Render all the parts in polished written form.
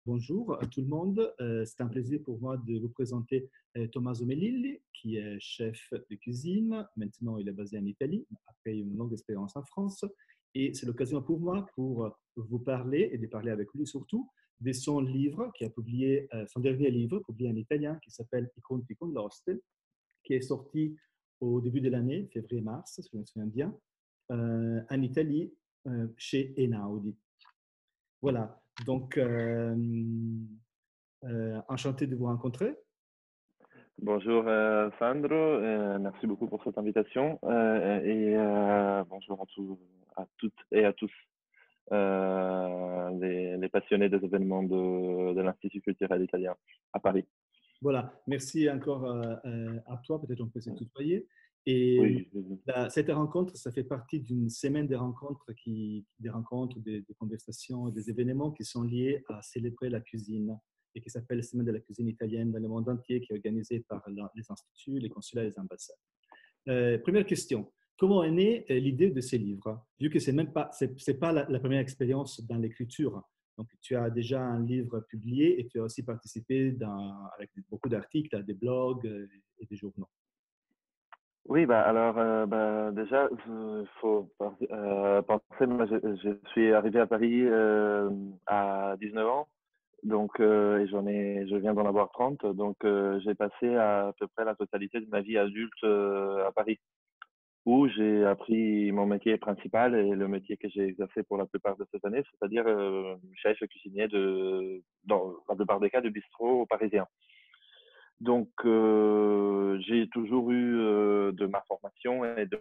Bonjour à tout le monde. C'est un plaisir pour moi de vous présenter Tommaso Melilli, qui est chef de cuisine. Maintenant, il est basé en Italie, après une longue expérience en France. Et c'est l'occasion pour moi pour vous parler, et de parler avec lui surtout, de son livre, qui a publié, son dernier livre, publié en italien, qui s'appelle I conti con l'oste, qui est sorti au début de l'année, février-mars, si je me souviens bien, en Italie, chez Einaudi. Voilà, donc enchanté de vous rencontrer. Bonjour Sandro, merci beaucoup pour cette invitation bonjour à toutes et à tous les passionnés des événements de l'Institut culturel italien à Paris. Voilà, merci encore à toi, peut-être on peut se tutoyer. Et Oui, cette rencontre, ça fait partie d'une semaine de rencontres, des conversations, des événements qui sont liés à célébrer la cuisine et qui s'appelle Semaine de la cuisine italienne dans le monde entier, qui est organisée par les instituts, les consulats et les ambassades. Première question, comment est née l'idée de ces livres? Vu que ce n'est pas la première expérience dans l'écriture. Donc, tu as déjà un livre publié et tu as aussi participé avec beaucoup d'articles, des blogs et des journaux. oui, bah alors déjà il faut penser, moi je suis arrivé à Paris à 19 ans. Donc, et je viens d'en avoir 30. Donc, j'ai passé à peu près la totalité de ma vie adulte à Paris, où j'ai appris mon métier principal et le métier que j'ai exercé pour la plupart de cette année, c'est-à-dire chef cuisinier dans la plupart des cas, de bistrot parisien. Donc, j'ai toujours eu de ma formation et de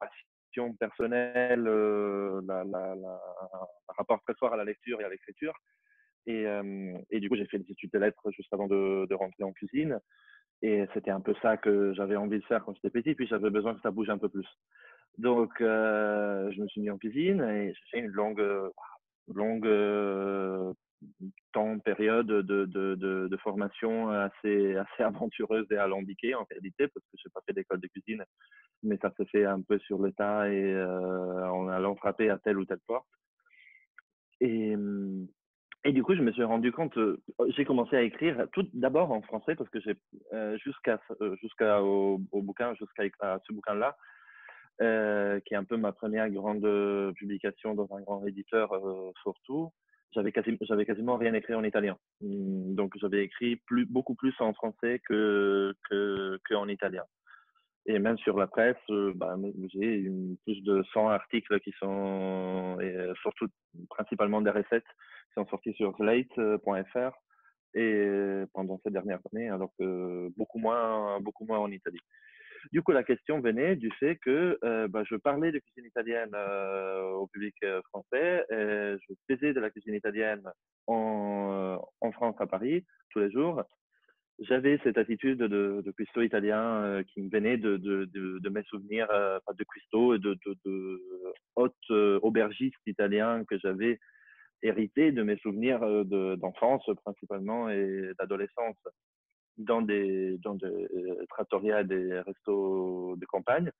passion personnelle, un rapport très fort à la lecture et à l'écriture. Et du coup, j'ai fait des études de lettres juste avant de rentrer en cuisine. Et c'était un peu ça que j'avais envie de faire quand j'étais petit, puis j'avais besoin que ça bouge un peu plus. Donc, je me suis mis en cuisine et j'ai fait une longue période de formation assez aventureuse et alambiquée en réalité, parce que je n'ai pas fait d'école de cuisine, mais ça s'est fait un peu sur le tas et en allant frapper à telle ou telle porte. Et, et du coup, je me suis rendu compte, j'ai commencé à écrire tout d'abord en français parce que j'ai jusqu'à bouquin, jusqu'à ce bouquin-là, qui est un peu ma première grande publication dans un grand éditeur surtout. J'avais quasiment rien écrit en italien. Donc, j'avais écrit beaucoup plus en français que en italien. Et même sur la presse, j'ai plus de 100 articles qui sont, surtout principalement des recettes, qui sont sortis sur slate.fr et pendant ces dernières années, alors que beaucoup moins en Italie. Du coup, la question venait du fait que je parlais de cuisine italienne au public français. Et je faisais de la cuisine italienne en France, à Paris, tous les jours. J'avais cette attitude de cuistot italien qui me venait de mes souvenirs de cuistot et de hôte aubergiste italien que j'avais hérité de mes souvenirs d'enfance principalement et d'adolescence dans des trattoria et des restos de campagne.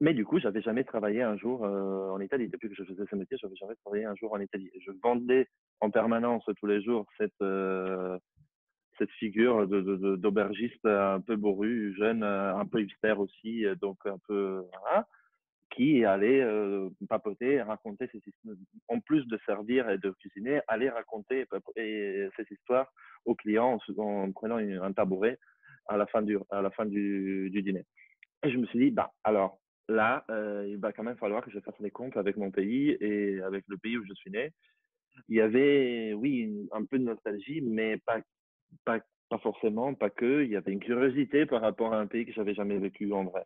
Mais du coup, j'avais jamais travaillé un jour en Italie. Depuis que je faisais ce métier, j'avais jamais travaillé un jour en Italie. Et je vendais en permanence tous les jours cette figure d'aubergiste un peu bourru, jeune, un peu hipster aussi, donc un peu voilà, qui allait papoter, raconter ses histoires. En plus de servir et de cuisiner, aller raconter ces histoires aux clients en prenant un tabouret à la fin du dîner. Et je me suis dit, alors là, il va quand même falloir que je fasse les comptes avec mon pays et avec le pays où je suis né. Il y avait, oui, un peu de nostalgie, mais pas, pas forcément, pas que. Il y avait une curiosité par rapport à un pays que j'avais jamais vécu en vrai.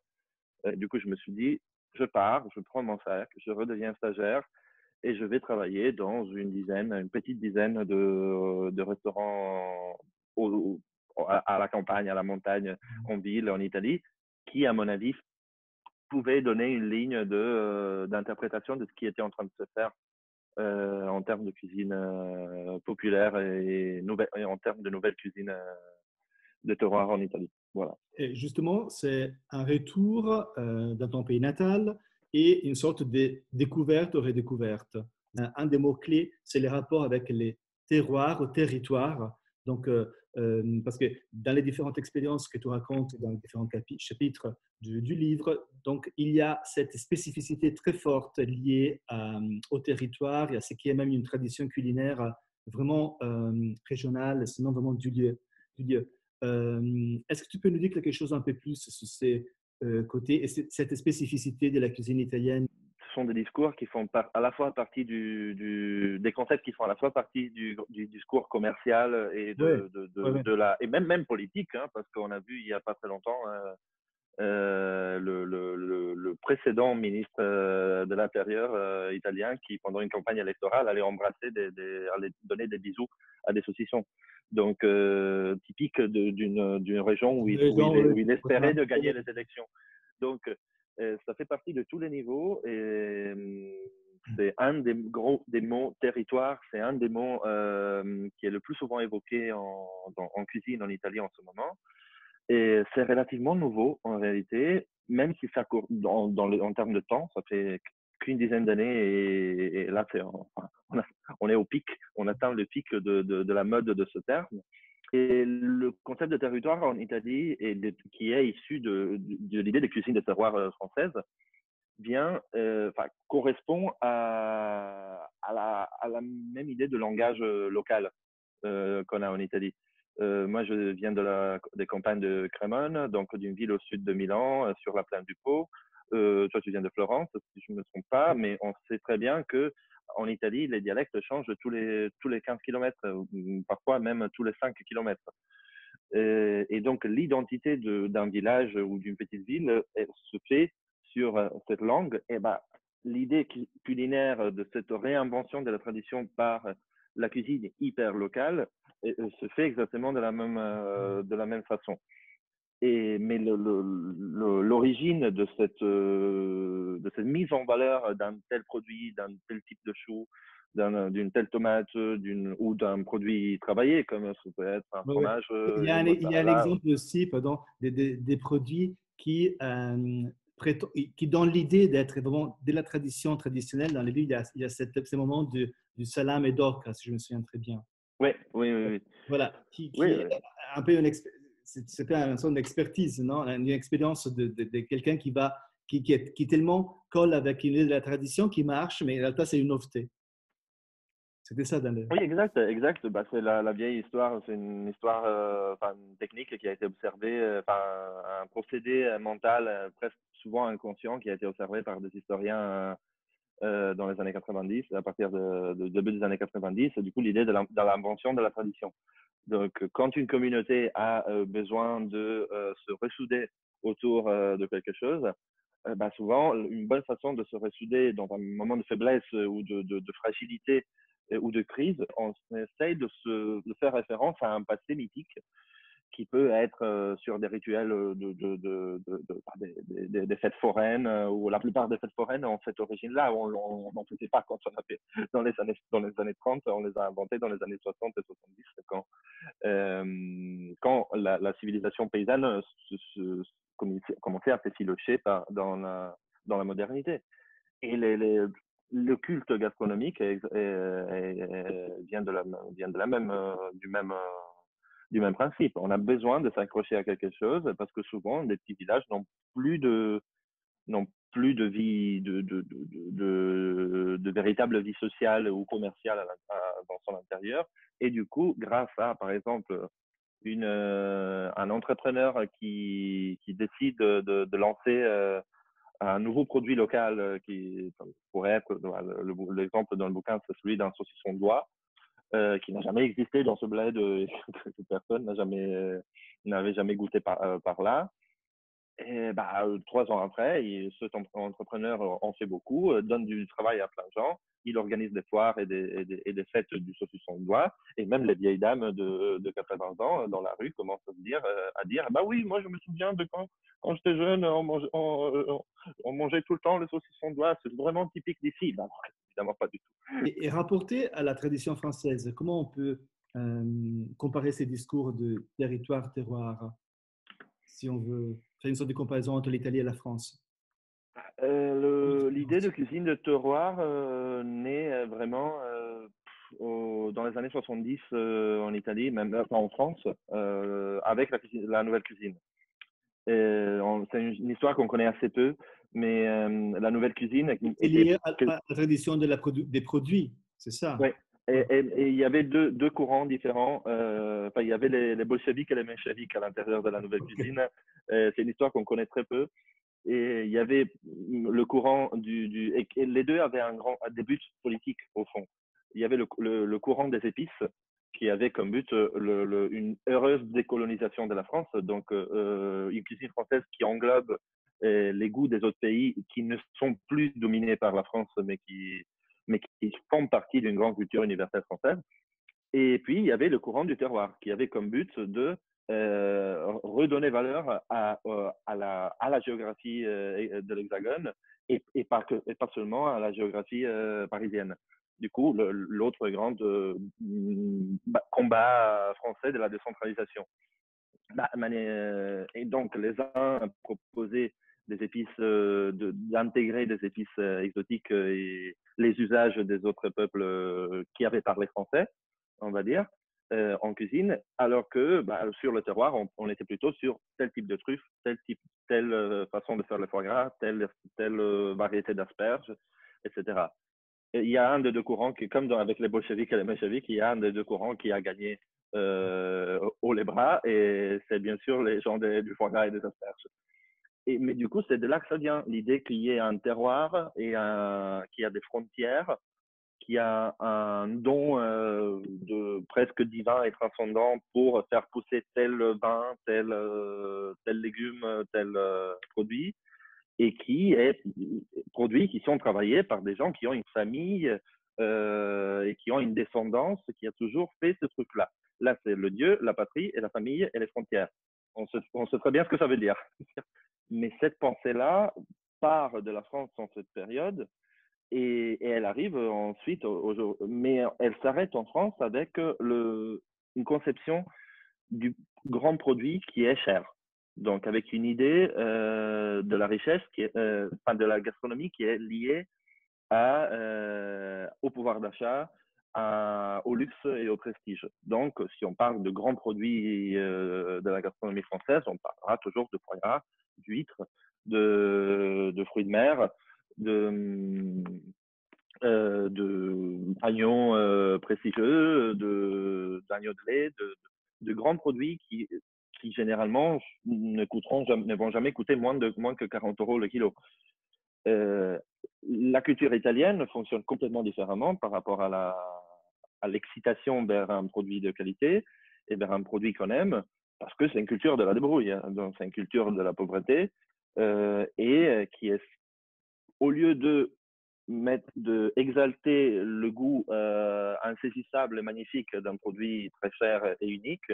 Du coup, je me suis dit, je pars, je prends mon sac, je redeviens stagiaire et je vais travailler dans une petite dizaine de restaurants à la campagne, à la montagne, en ville, en Italie, qui, à mon avis, pouvaient donner une ligne d'interprétation de ce qui était en train de se faire en termes de cuisine populaire et en termes de nouvelle cuisine de terroir en Italie. Voilà. Et justement, c'est un retour dans ton pays natal et une sorte de découverte ou redécouverte. Un des mots-clés, c'est les rapports avec les terroir, au territoire. Donc, parce que dans les différentes expériences que tu racontes dans les différents chapitres du livre, donc il y a cette spécificité très forte liée au territoire et à ce qui est même une tradition culinaire vraiment régionale, sinon vraiment du lieu. Du lieu. Est-ce que tu peux nous dire quelque chose un peu plus sur ces côtés et cette spécificité de la cuisine italienne? Ce sont des discours qui font à la fois partie des concepts qui font à la fois partie du discours commercial et Oui, ouais, ouais. et même politique, hein, parce qu'on a vu il n'y a pas très longtemps le précédent ministre de l'Intérieur italien qui, pendant une campagne électorale, allait allait donner des bisous à des saucissons. Donc, typique d'une région Oui, où il espérait de gagner les élections. Donc, ça fait partie de tous les niveaux et c'est un des mots territoire, c'est un des mots qui est le plus souvent évoqué en cuisine en Italie en ce moment. Et c'est relativement nouveau en réalité, même si ça court en termes de temps, ça fait qu'une dizaine d'années et là enfin, on est au pic, on atteint le pic de la mode de ce terme. Et le concept de territoire en Italie, qui est issu de l'idée de cuisine de terroir française, correspond à la même idée de langage local qu'on a en Italie. Moi, je viens des campagnes de Crémone, donc d'une ville au sud de Milan, sur la plaine du Pô. Toi, tu viens de Florence, si je ne me trompe pas, mais on sait très bien que en Italie, les dialectes changent tous les 15 kilomètres, parfois même tous les 5 kilomètres. Et donc, l'identité d'un village ou d'une petite ville se fait sur cette langue. Et ben, l'idée culinaire de cette réinvention de la tradition par la cuisine hyper locale se fait exactement de la même façon. Mais l'origine de cette mise en valeur d'un tel produit, d'un tel type de chou, d'une telle tomate ou d'un produit travaillé, comme ça peut être un Ouais, ouais. fromage Il y a un mozzarella. exemple aussi, pardon, des produits qui donnent l'idée d'être vraiment de la tradition traditionnelle. Dans les livres, il y a ces moments du salame d'oca, si je me souviens très bien. Oui, oui, oui, oui. Voilà, Oui, qui est un peu c'était une sorte d'expertise, non? Une expérience de quelqu'un qui tellement colle avec une idée de la tradition qui marche, mais en réalité, c'est une nouveauté. C'était ça dans le. oui, exact, exact. Bah, c'est la vieille histoire, c'est une histoire, enfin, une technique qui a été observée, un procédé mental presque souvent inconscient qui a été observé par des historiens dans les années 90, à partir de début des années 90. Du coup, l'idée de l'invention de la tradition. Donc, quand une communauté a besoin de se ressouder autour de quelque chose, bah, souvent, une bonne façon de se ressouder dans un moment de faiblesse ou de fragilité ou de crise, on essaye de faire référence à un passé mythique qui peut être sur des rituels des fêtes foraines, où la plupart des fêtes foraines ont cette origine-là. On n'en faisait pas quand on a fait dans les années 30, on les a inventées dans les années 60 et 70, quand la civilisation paysanne commençait à s'effilocher dans la modernité. Et le culte gastronomique vient de la même, du même principe. On a besoin de s'accrocher à quelque chose parce que souvent, les petits villages plus de, n'ont plus de vie, de véritable vie sociale ou commerciale dans son intérieur. Et du coup, grâce à, par exemple, un entrepreneur qui décide de lancer un nouveau produit local qui pourrait être, l'exemple dans le bouquin, c'est celui d'un saucisson d'oie qui n'a jamais existé dans ce bled que personne n'avait jamais goûté par là. Et bah, 3 ans après, cet entrepreneur en fait beaucoup, donne du travail à plein de gens. Il organise des foires et des fêtes du saucisson de bois. Et même les vieilles dames de 80 ans dans la rue commencent à dire bah oui, moi je me souviens de quand j'étais jeune, on mangeait tout le temps le saucisson de bois. C'est vraiment typique d'ici. Bah, non, évidemment pas du tout. Et rapporté à la tradition française, comment on peut comparer ces discours de territoire-terroir, si on veut faire une sorte de comparaison entre l'Italie et la France? L'idée de cuisine de terroir naît vraiment. dans les années 70 en Italie, même enfin, en France, avec la nouvelle cuisine. C'est une histoire qu'on connaît assez peu, mais la nouvelle cuisine C'est était... lié à la tradition des produits, c'est ça? Ouais. Et il y avait deux courants différents. Enfin, il y avait les bolcheviks et les mencheviks à l'intérieur de la nouvelle cuisine. C'est une histoire qu'on connaît très peu. Et il y avait le courant et les deux avaient des buts politiques au fond. Il y avait le courant des épices qui avait comme but une heureuse décolonisation de la France, donc une cuisine française qui englobe les goûts des autres pays qui ne sont plus dominés par la France, mais qui font partie d'une grande culture universelle française. Et puis, il y avait le courant du terroir qui avait comme but de redonner valeur à la géographie de l'Hexagone et pas seulement à la géographie parisienne. Du coup, l'autre grand combat français de la décentralisation. Et donc, les uns proposaient des épices, d'intégrer des épices exotiques et les usages des autres peuples qui avaient parlé français, on va dire, en cuisine, alors que sur le terroir, on était plutôt sur tel type de truffe, telle façon de faire le foie gras, telle variété d'asperges, etc. Et il y a un des deux courants qui, comme avec les bolcheviks et les mencheviks, il y a un des deux courants qui a gagné haut les bras, et c'est bien sûr les gens du foie gras et des asperges. Mais du coup, c'est de là que ça vient, l'idée qu'il y ait un terroir et qu'il y a des frontières, qu'il y a un don de presque divin et transcendant pour faire pousser tel vin, tel légume, tel produit, et qui est produits qui sont travaillés par des gens qui ont une famille et qui ont une descendance qui a toujours fait ce truc-là. Là, c'est le Dieu, la patrie et la famille et les frontières. On sait très bien ce que ça veut dire. Mais cette pensée-là part de la France en cette période et elle arrive ensuite, mais elle s'arrête en France avec une conception du grand produit qui est cher. Donc, avec une idée de la richesse, enfin, de la gastronomie qui est liée au pouvoir d'achat, au luxe et au prestige. Donc, si on parle de grands produits de la gastronomie française, on parlera toujours de foie gras, d'huîtres, de fruits de mer, d'agneaux prestigieux, d'agneaux de lait, de grands produits qui généralement ne vont jamais coûter moins que 40 € le kilo. Euh, la culture italienne fonctionne complètement différemment par rapport à l'excitation vers un produit de qualité et vers un produit qu'on aime, parce que c'est une culture de la débrouille, hein, donc c'est une culture de la pauvreté et qui est, au lieu exalter le goût insaisissable et magnifique d'un produit très cher et unique,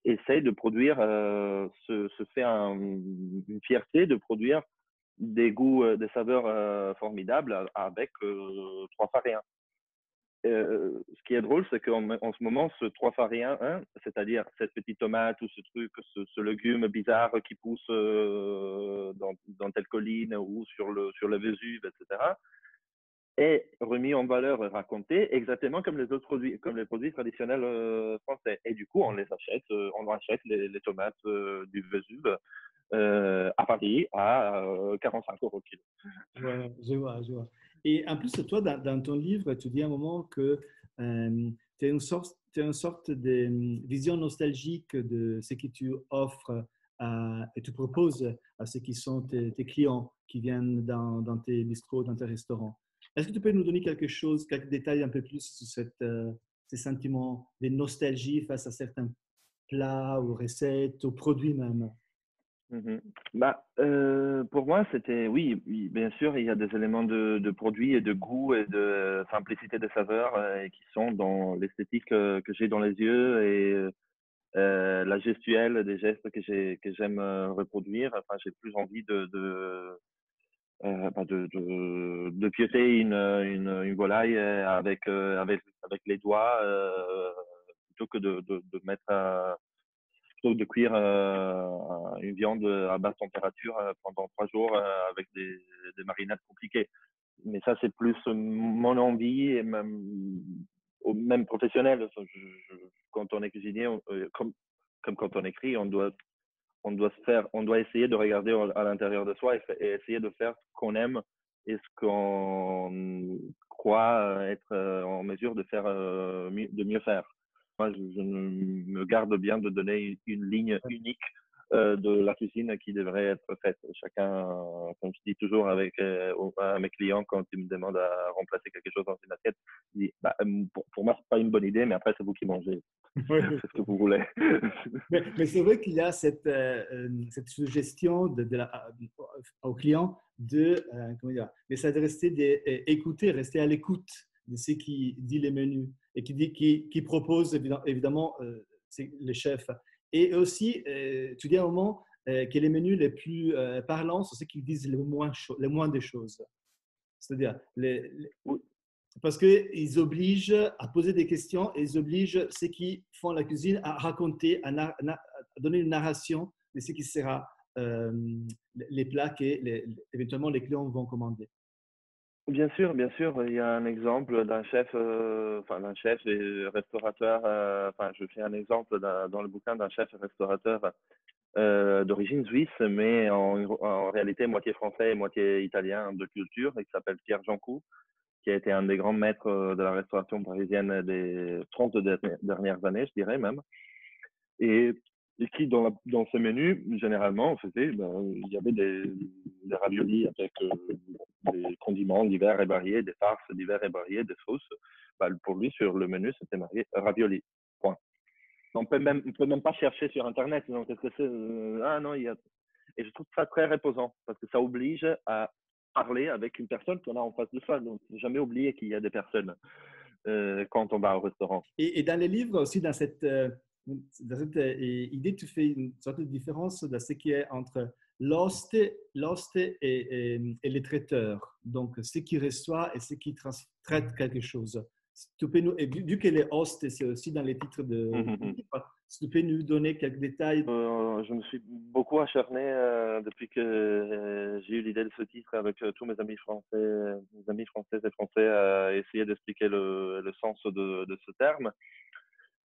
essaye de produire, se fait une fierté de produire des goûts, des saveurs formidables avec 3 faréens. Ce qui est drôle, c'est qu'en ce moment, ce 3 faréens, hein, c'est-à-dire cette petite tomate ou ce truc, ce légume bizarre qui pousse dans telle colline ou sur le Vésuve, etc., est remis en valeur et raconté exactement comme les autres produits, comme les produits traditionnels français. Et du coup, on achète les tomates du Vésuve à Paris à 45 € le kilo. Ouais, je vois, je vois. Et en plus, toi, dans ton livre, tu dis à un moment que tu as t'as une sorte de vision nostalgique de ce que tu offres et tu proposes à ceux qui sont tes clients qui viennent dans tes bistrots, dans tes restaurants. Est-ce que tu peux nous donner quelque chose, quelques détails un peu plus sur ces sentiments de nostalgie face à certains plats ou recettes, ou produits même? Mhm. Pour moi, c'était, oui, oui, bien sûr, il y a des éléments de produit et de goût et de simplicité de saveur qui sont dans l'esthétique que j'ai dans les yeux et la gestuelle des gestes que j'aime reproduire. Enfin, j'ai plus envie de piéter une volaille avec les doigts plutôt que de mettre plutôt que de cuire une viande à basse température pendant 3 jours avec des marinades compliquées. Mais ça, c'est plus mon envie et même professionnel. Quand on est cuisinier, comme quand on écrit, on doit essayer de regarder à l'intérieur de soi et essayer de faire ce qu'on aime et ce qu'on croit être en mesure de faire de mieux faire. Moi, je me garde bien de donner une ligne unique de la cuisine qui devrait être faite. Chacun, comme je dis toujours à mes clients quand ils me demandent à remplacer quelque chose dans une assiette, je dis, bah, pour moi, c'est pas une bonne idée, mais après, c'est vous qui mangez. Oui. C'est ce que vous voulez. Mais c'est vrai qu'il y a cette suggestion au client de, comment dire, mais ça de rester écouter, rester à l'écoute de ce qui dit les menus et qui propose évidemment les chefs. Et aussi, tu dis à un moment que les menus les plus parlants sont ceux qui disent le moins des choses. C'est-à-dire, parce qu'ils obligent à poser des questions et ils obligent ceux qui font la cuisine à raconter, à donner une narration de ce qui sera les plats que éventuellement les clients vont commander. Bien sûr, il y a un exemple d'un chef, enfin d'un chef et restaurateur. Enfin, je fais un exemple dans le bouquin d'un chef et restaurateur d'origine suisse, mais en réalité moitié français et moitié italien de culture, et qui s'appelle Pierre Jancoux, qui a été un des grands maîtres de la restauration parisienne des 30 dernières années, je dirais même. Et, et qui, dans ce menu, généralement, on faisait, il y avait des raviolis avec des condiments divers et variés, des farces divers et variés, des sauces. Pour lui, sur le menu, c'était marqué ravioli. Point. On peut même pas chercher sur Internet. Donc, qu'est-ce que c'est? Ah non, il y a. Et je trouve ça très reposant parce que ça oblige à parler avec une personne qu'on a en face de soi. Donc, jamais oublier qu'il y a des personnes quand on va au restaurant. Et dans les livres aussi, dans cette idée, tu fais une sorte de différence dans ce qui est entre l'hoste et les traiteurs. Donc, ceux qui reçoivent et ceux qui traitent quelque chose. Tu peux nous, et vu que les hostes, c'est aussi dans les titres de livres, si tu peux nous donner quelques détails. Je me suis beaucoup acharné depuis que j'ai eu l'idée de ce titre avec tous mes amis français, mes amis françaises et français à essayer d'expliquer le sens de ce terme.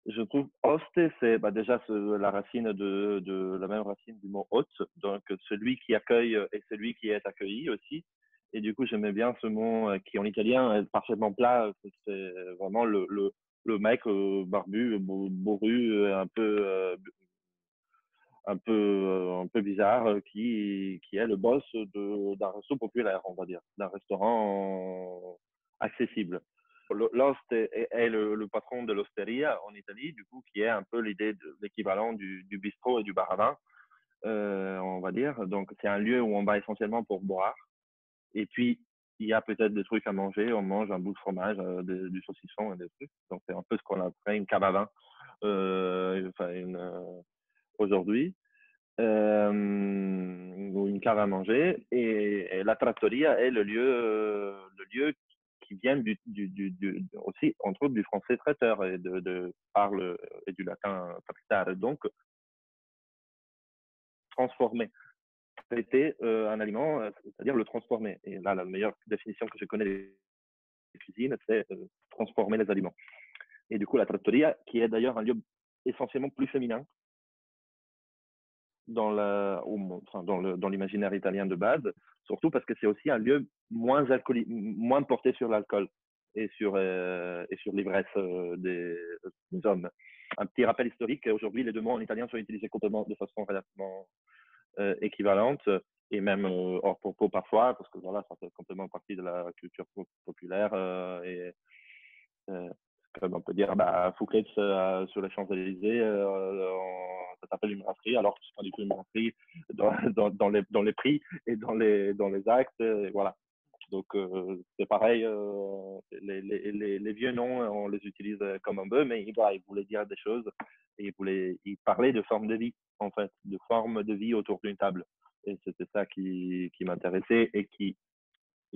Je trouve hoste, c'est déjà la racine de la même racine du mot hôte, donc celui qui accueille et celui qui est accueilli aussi. Et du coup, j'aimais bien ce mot qui en italien est parfaitement plat. C'est vraiment le mec barbu, bourru, un peu bizarre, qui est le boss d'un resto populaire, on va dire, d'un restaurant accessible. L'host est le patron de l'osteria en Italie, du coup, qui est un peu l'idée de l'équivalent du bistrot et du bar à vin, on va dire. Donc, c'est un lieu où on va essentiellement pour boire. Et puis, il y a peut-être des trucs à manger. On mange un bout de fromage, du saucisson et des trucs. Donc, c'est un peu ce qu'on appelle une cave à vin aujourd'hui. Ou une cave à manger. Et la trattoria est le lieu qui vient aussi, entre autres, du français traiteur et parle et du latin traitare. Donc, transformer. Traiter un aliment, c'est-à-dire le transformer. Et là, la meilleure définition que je connais des cuisines, c'est transformer les aliments. Et du coup, la trattoria, qui est d'ailleurs un lieu essentiellement plus féminin, dans l'imaginaire italien de base, surtout parce que c'est aussi un lieu moins porté sur l'alcool et sur l'ivresse des hommes. Un petit rappel historique, aujourd'hui, les deux mots en italien sont utilisés complètement de façon relativement équivalente et même hors propos parfois, parce que voilà, ça fait complètement partie de la culture populaire comme on peut dire, Fouquet's sur les Champs-Élysées, ça s'appelle une brasserie, alors que c'est pas du tout une brasserie dans les prix et dans les actes, et voilà. Donc, c'est pareil, les vieux noms, on les utilise comme on veut, mais ils voulaient dire des choses et ils parlaient de forme de vie, en fait, de forme de vie autour d'une table. Et c'était ça qui m'intéressait et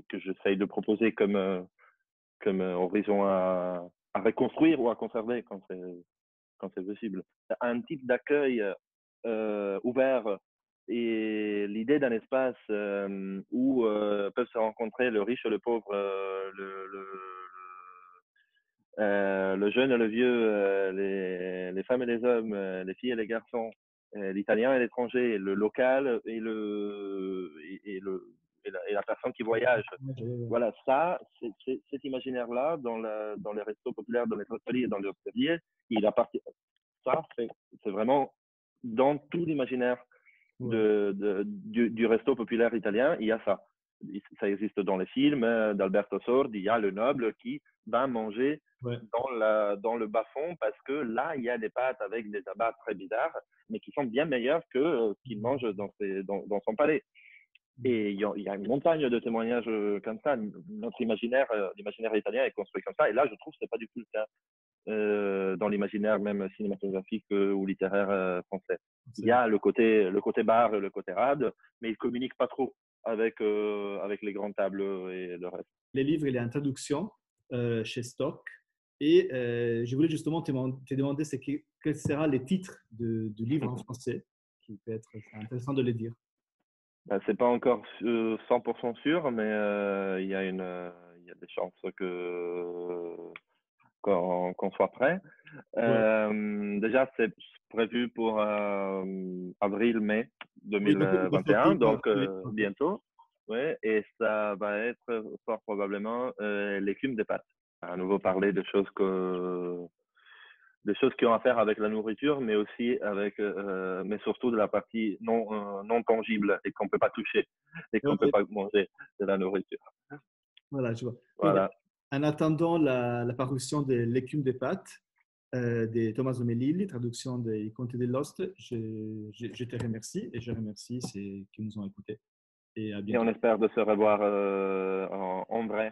que j'essaye de proposer comme horizon à reconstruire ou à conserver quand c'est possible. Un type d'accueil ouvert et l'idée d'un espace où peuvent se rencontrer le riche et le pauvre, le jeune et le vieux, les femmes et les hommes, les filles et les garçons, l'italien et l'étranger, le local et la personne qui voyage. Voilà, ça, cet imaginaire-là, dans les restos populaires, dans les hôteliers et dans les hôteliers, il appartient. Ça, c'est vraiment dans tout l'imaginaire Ouais, du resto populaire italien, il y a ça. Ça existe dans les films d'Alberto Sordi, il y a le noble qui va manger ouais. dans le bas-fond parce que là, il y a des pâtes avec des abats très bizarres, mais qui sont bien meilleures que ce qu'il mange dans son palais. Et il y a une montagne de témoignages comme ça. Notre imaginaire, l'imaginaire italien est construit comme ça. Et là, je trouve que ce n'est pas du tout le cas dans l'imaginaire même cinématographique ou littéraire français. Il y a le côté bar, le côté rade, mais il ne communique pas trop avec les grandes tables et le reste. Les livres, il est en traduction chez Stock. Et je voulais justement te demander quels seront les titres du livre en français, qui peut être intéressant de les dire. C'est pas encore 100% sûr, mais il y a des chances qu'on soit prêt. Ouais. Déjà, c'est prévu pour avril-mai Oui, donc il va 2021, sortir. donc Ok. bientôt. Ouais, et ça va être fort probablement l'écume des pâtes. À nouveau parler de choses qui ont à faire avec la nourriture, mais aussi mais surtout de la partie non tangible et qu'on peut pas toucher et qu'on peut Ok. pas manger de la nourriture. Voilà, je vois. Oui, ben, Voilà. en attendant la parution de L'écume des pâtes de Tommaso Melilli, traduction des Contes de Lost, je te remercie et je remercie ceux qui nous ont écoutés. Et à Et on bientôt. espère de se revoir en vrai